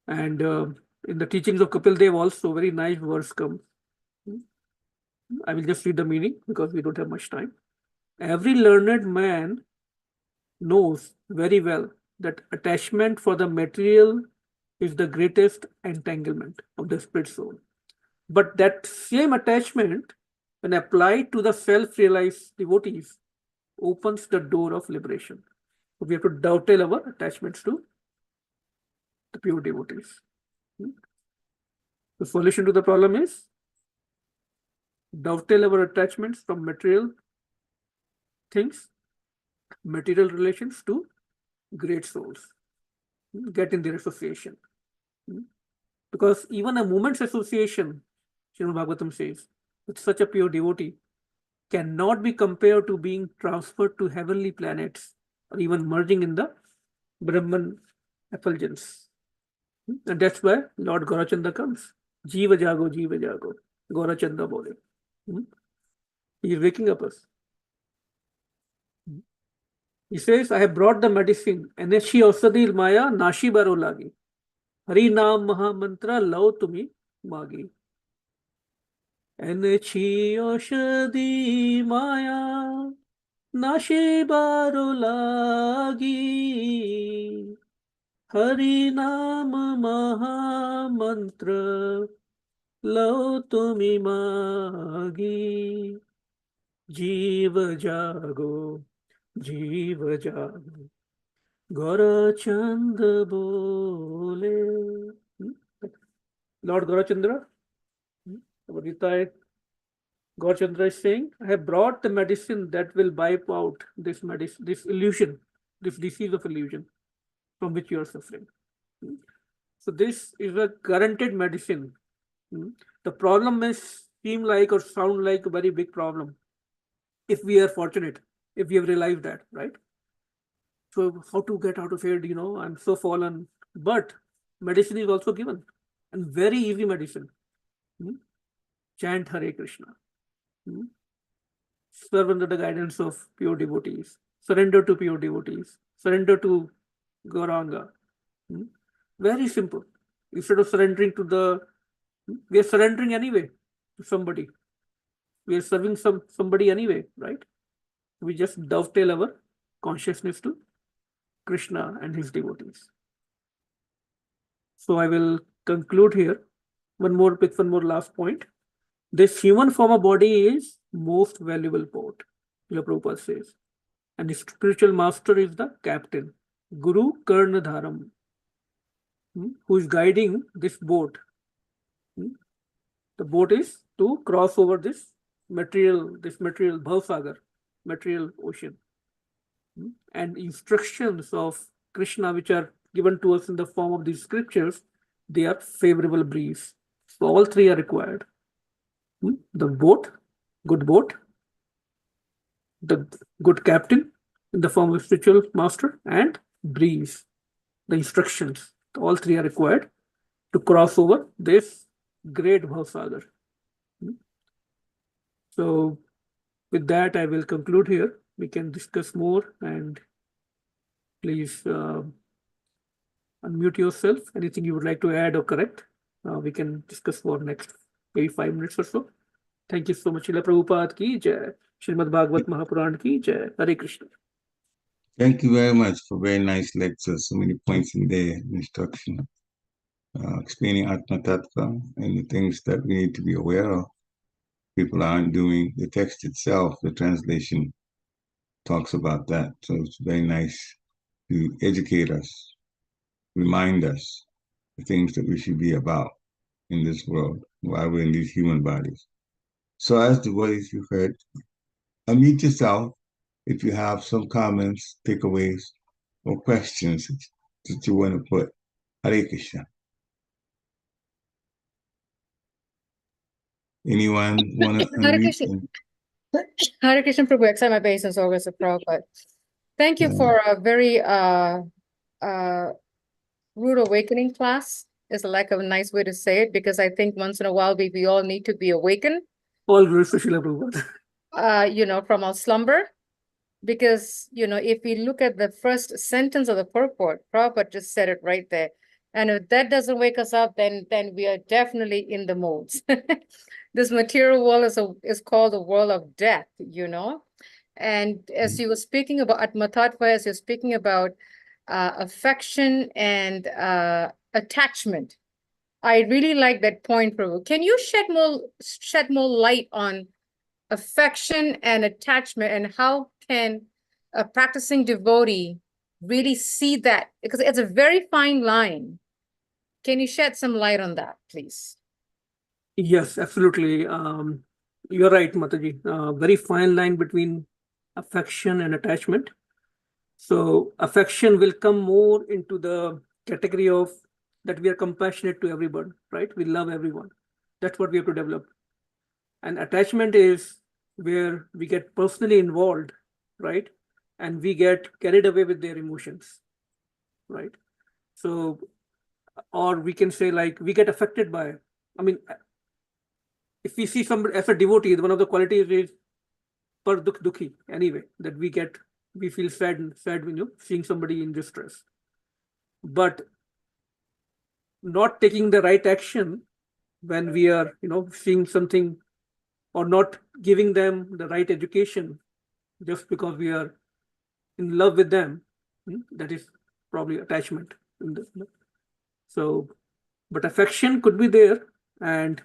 And in the teachings of Kapil Dev also, very nice verse comes. I will just read the meaning because we don't have much time. Every learned man knows very well that attachment for the material is the greatest entanglement of the spirit soul. But that same attachment, when applied to the self-realized devotees, opens the door of liberation. So we have to dovetail our attachments to the pure devotees. The solution to the problem is dovetail our attachments from material things, material relations to great souls. Get in their association. Because even a moment's association, Srimad Bhagavatam says, with such a pure devotee cannot be compared to being transferred to heavenly planets or even merging in the Brahman effulgence. And that's why Lord Gaurachanda comes. Jiva jago, Gaurachanda bole. He is waking up us. He says, I have brought the medicine. Eneshi ausadil maya nashi baro lagi. Hari naam maha mantra lao tumi magi. Eneshi ausadil maya nashi baro lagi. Hari naam maha mantra lao tumi magi. Jiva jago. Jiva jago, Gaurachanda bole. Lord Gaurachandra, our retired Gaurachandra is saying, I have brought the medicine that will wipe out this illusion, this disease of illusion from which you are suffering. So this is a guaranteed medicine. The problem may seem like or sound like a very big problem if we are fortunate, if we have realized that, right? So how to get out of it, I'm so fallen. But medicine is also given, and very easy medicine. Chant Hare Krishna. Serve under the guidance of pure devotees. Surrender to pure devotees. Surrender to Gauranga. Very simple. Instead of surrendering to we are surrendering anyway to somebody. We are serving somebody anyway, right? We just dovetail our consciousness to Krishna and his devotees. So I will conclude here. One more last point. This human form of body is most valuable port, Srila Prabhupada says. And the spiritual master is the captain, Guru Karna Dharam, who is guiding this boat. The boat is to cross over this material Bhavsagar, material ocean. And instructions of Krishna, which are given to us in the form of these scriptures, they are favorable breeze. So all three are required. The boat, good boat, the good captain in the form of spiritual master, and breeze, the instructions. All three are required to cross over this great Bhavsagar. So with that, I will conclude here. We can discuss more, and please unmute yourself. Anything you would like to add or correct, we can discuss for next maybe 5 minutes or so. Thank you so much. Srila Prabhupada ki jai. Srimad Bhagavad Mahapuran ki jai. Hare Krishna. Thank you very much for very nice lectures. So many points in there, instruction, explaining Atma Tattva and the things that we need to be aware of. People aren't doing the text itself. The translation talks about that. So it's very nice to educate us, remind us the things that we should be about in this world while we're in these human bodies. So as the voice you've heard, unmute yourself if you have some comments, takeaways, or questions that you want to put. Hare Krishna. Anyone want to Hare unmute? Krishna. Hare Krishna Prabhu, accept my obeisance always a Prabhupada. Thank you for a very rude awakening class. Is like a nice way to say it, because I think once in a while we all need to be awakened. All glories to Srila Prabhupada. From our slumber. Because, if we look at the first sentence of the purport, Prabhupada just said it right there. And if that doesn't wake us up, then we are definitely in the modes. This material world is called the world of death, And as you were speaking about Atma Tattva, as you're speaking about affection and attachment, I really like that point, Prabhu. Can you shed more light on affection and attachment, and how can a practicing devotee really see that? Because it's a very fine line. Can you shed some light on that, please? Yes, absolutely. You're right, Mataji. Very fine line between affection and attachment. So affection will come more into the category of that we are compassionate to everyone, right? We love everyone. That's what we have to develop. And attachment is where we get personally involved, right? And we get carried away with their emotions, right? So, or we can say like we get affected by, if we see somebody as a devotee, one of the qualities is par dukhi anyway, that we feel sad when seeing somebody in distress. But not taking the right action when we are, seeing something, or not giving them the right education just because we are in love with them, that is probably attachment. So, but affection could be there and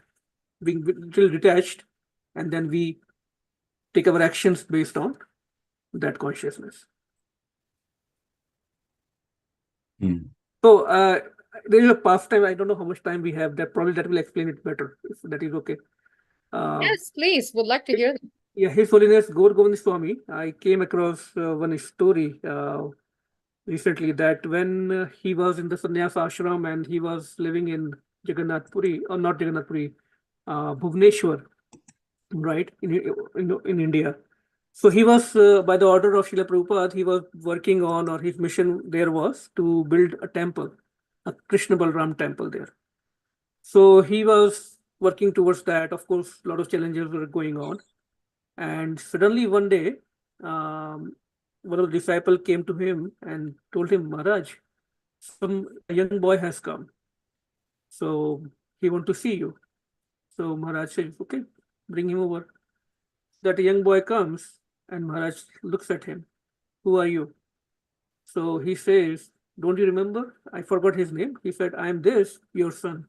being a little detached, and then we take our actions based on that consciousness. So there is a pastime. I don't know how much time we have. That will explain it better, if that is okay. Yes, please. Would like to hear them. Yeah, His Holiness Gaur Govind Swami. I came across one story recently that when he was in the sannyas ashram and he was living in Jagannath Puri, or not Jagannath Puri, Bhubaneswar, right, in India. So he was, by the order of Srila Prabhupada, he was working on, or his mission there was to build a temple, a Krishna Balram temple there. So he was working towards that. Of course, a lot of challenges were going on. And suddenly one day, one of the disciples came to him and told him, Maharaj, a young boy has come. So he want to see you. So Maharaj says, okay, bring him over. That young boy comes and Maharaj looks at him. Who are you? So he says, don't you remember? I forgot his name. He said, I am this, your son.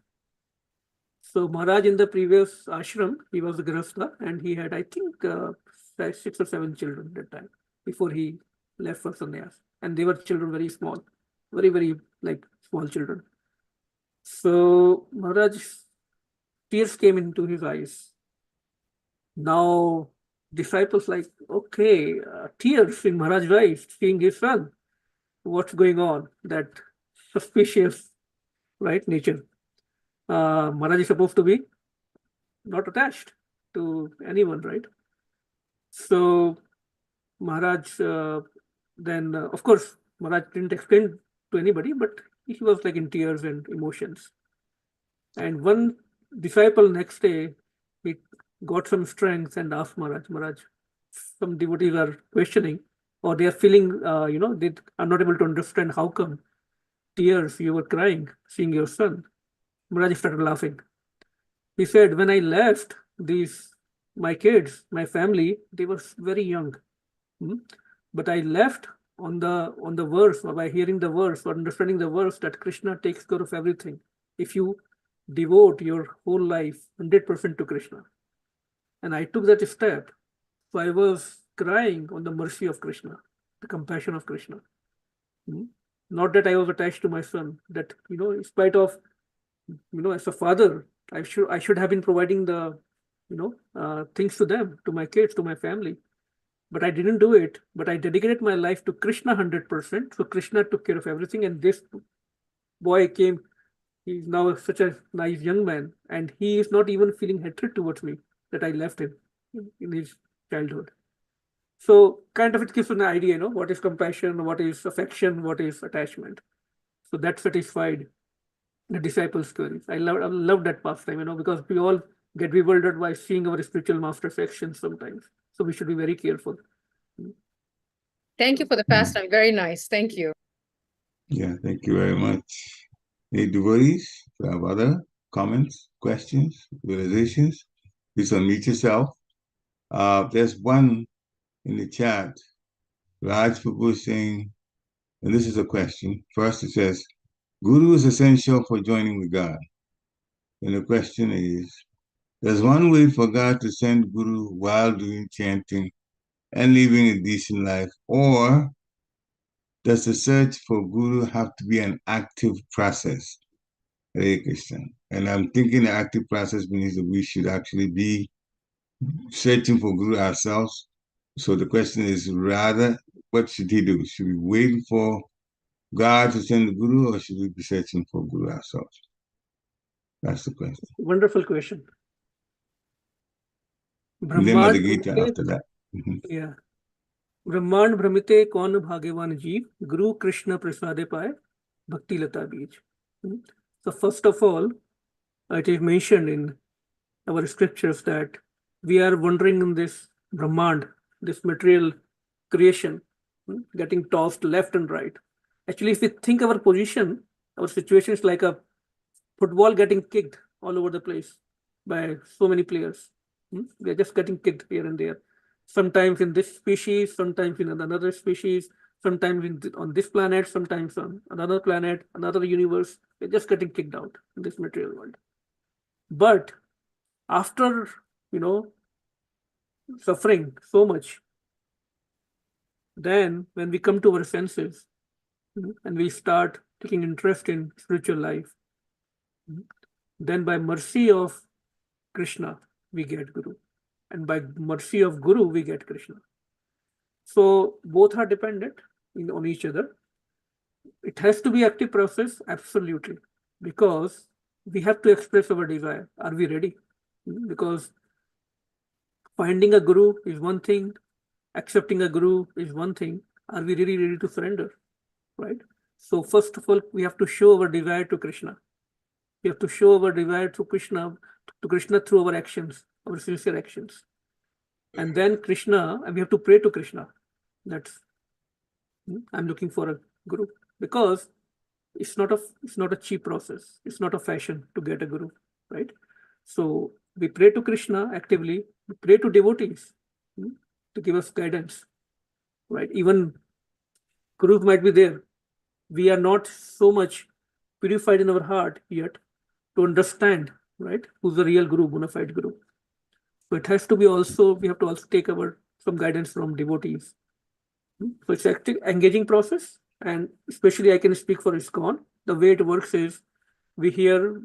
So Maharaj in the previous ashram, he was the Grahastha and he had, I think, 6 or 7 children at that time before he left for sannyas. And they were children very small, very, very like small children. So Maharaj's tears came into his eyes. Now disciples like, okay, tears in Maharaj's eyes, seeing his son. What's going on? That suspicious, right, nature. Maharaj is supposed to be not attached to anyone, right? So Maharaj, then of course, Maharaj didn't explain to anybody, but he was like in tears and emotions. And one disciple next day, he got some strength and asked Maharaj, some devotees are questioning, or they are feeling, they are not able to understand how come tears you were crying, seeing your son. Maharaj started laughing. He said, when I left my kids, my family, they were very young. But I left on the verse, or by hearing the verse, or understanding the verse that Krishna takes care of everything. If you devote your whole life 100% to Krishna. And I took that step. So I was crying on the mercy of Krishna, the compassion of Krishna. Not that I was attached to my son, that, in spite of, as a father, I should have been providing the, things to them, to my kids, to my family. But I didn't do it. But I dedicated my life to Krishna 100%. So Krishna took care of everything. And this boy came, he's now such a nice young man. And he is not even feeling hatred towards me that I left him in his childhood. So kind of it gives an idea, what is compassion, what is affection, what is attachment. So that satisfied the disciples' stories. I love that pastime, because we all get bewildered by seeing our spiritual master's actions sometimes. So we should be very careful. Thank you for the pastime. Very nice. Thank you. Yeah, thank you very much. Any devotees who have other comments, questions, realizations? Please unmute yourself. There's one in the chat. Raj Prabhu saying, and this is a question. First it says, Guru is essential for joining with God. And the question is, does one wait for God to send Guru while doing chanting and living a decent life? Or does the search for Guru have to be an active process? Hare Krishna. And I'm thinking the active process means that we should actually be searching for Guru ourselves. So the question is rather, what should he do? Should we wait for God to send the Guru, or should we be searching for Guru ourselves? That's the question. Wonderful question. And then Mother Gita after that. Yeah. ब्रह्मांड भ्रमिते कौन भाग्यवान जीव गुरु कृष्ण प्रसादे पाए bhakti lata beej. So first of all, it is mentioned in our scriptures that we are wandering in this Brahmand, this material creation, getting tossed left and right. Actually, if we think our position, our situation is like a football getting kicked all over the place by so many players. We are just getting kicked here and there. Sometimes in this species, sometimes in another species, sometimes on this planet, sometimes on another planet, another universe. We're just getting kicked out in this material world. But after, suffering so much, then when we come to our senses and we start taking interest in spiritual life, then by mercy of Krishna, we get Guru. And by mercy of Guru, we get Krishna. So both are dependent on each other. It has to be active process, absolutely, because we have to express our desire. Are we ready? Because finding a guru is one thing, accepting a guru is one thing. Are we really ready to surrender? Right? So first of all, we have to show our desire to Krishna. We have to show our desire to Krishna through our actions, our sincere actions. And then Krishna, and we have to pray to Krishna. That's I'm looking for a guru, because it's not a cheap process. It's not a fashion to get a guru, right? So we pray to Krishna actively. We pray to devotees to give us guidance, right? Even gurus might be there. We are not so much purified in our heart yet to understand, right, who's the real guru, bona fide guru. So it has to be also, we have to also take some guidance from devotees. So it's active, engaging process, and especially I can speak for ISKCON. The way it works is we hear,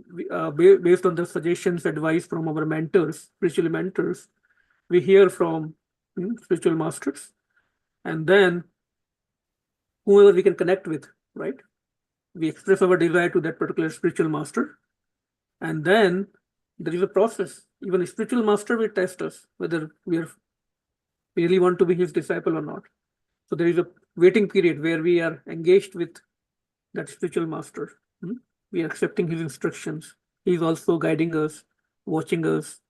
based on the suggestions, advice from our mentors, spiritual mentors, we hear from spiritual masters, and then whoever we can connect with, right? We express our desire to that particular spiritual master, and then there is a process. Even a spiritual master will test us whether we really want to be his disciple or not. So there is a waiting period where we are engaged with that spiritual master. We are accepting his instructions. He is also guiding us, watching us,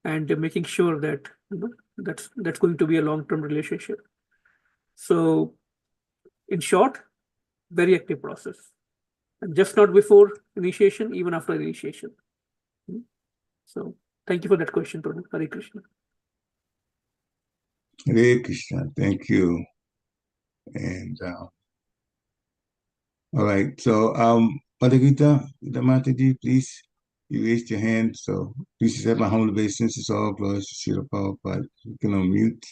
and making sure that that's going to be a long-term relationship. So, in short, very active process, and just not before initiation, even after initiation. So, thank you for that question, Prabhu. Hare Krishna. Hare Krishna. Thank you. And all right. So, Mother Gita, the Mataji, please, you raised your hand. So, please accept my humble obeisances. All glories to Srila Prabhupada. You can unmute.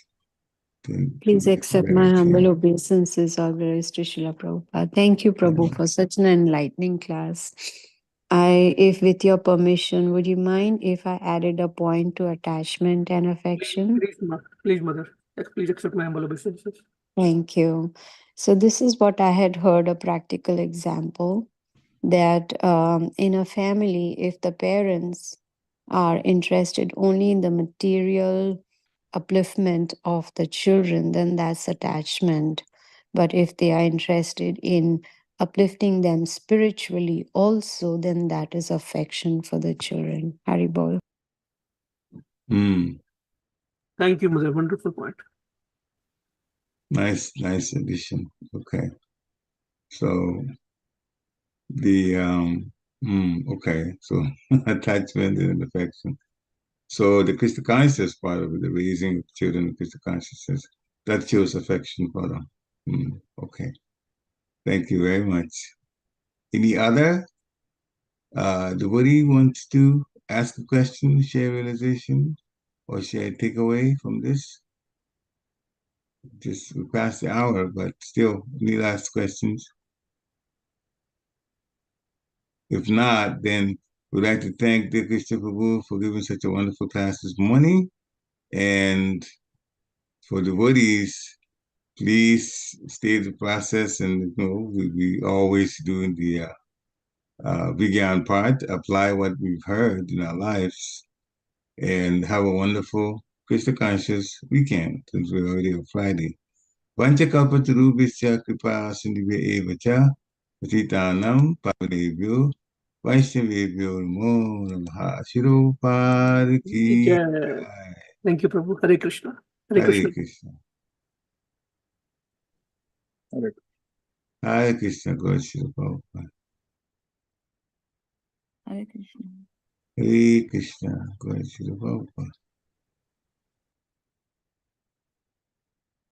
Please accept my humble obeisances. All glories to Srila Prabhupada. Thank you, Prabhu, for such an enlightening class. If with your permission, would you mind if I added a point to attachment and affection? Please, Mother. Please accept my humble obeisances. Thank you. So this is what I had heard, a practical example, that in a family, if the parents are interested only in the material upliftment of the children, then that's attachment. But if they are interested in uplifting them spiritually also, then that is affection for the children. Haribol. Thank you, Mother. Wonderful point. Nice addition. Okay. So the okay. So attachment and affection. So the Krishna consciousness part of it, the raising of children of Krishna consciousness, that shows affection for them. Okay. Thank you very much. Any other? Devotee wants to ask a question, share realization, or share a takeaway from this? Just we passed the hour, but still, any last questions? If not, then we'd like to thank Dear Krishna Prabhu for giving such a wonderful class this morning. And for devotees, please stay the process, and we always doing the Vigyan part, apply what we've heard in our lives, and have a wonderful Krishna conscious weekend, since we're already on Friday. Vanchakalpatarubhishya kripa sindhivya evacha patitanam pavanebhyo vaishnavebhyo namo namaha. Shirupad ki jai. Thank you, Prabhu. Hare Krishna. Hare Krishna. Hare Krishna. God Shri Prabhupada. Hare Krishna. Hare Krishna. God Shri Prabhupada.